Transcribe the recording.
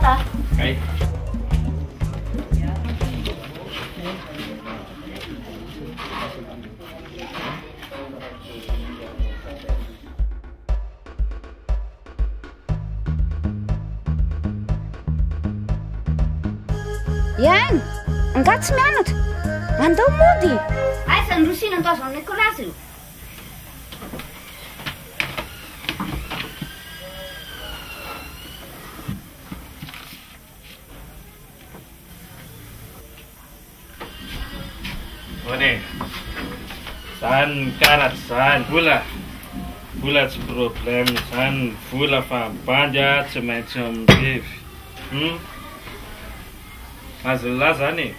ta? Kijk. Yan, angkat tsy mianatra. Andao mody. Aisa androsina atao zao amin'ny kilasy io. Wane, zany karat zany vola tsy problème zany vola fa banja tsy maintsy amindrevy. Azo laza zany.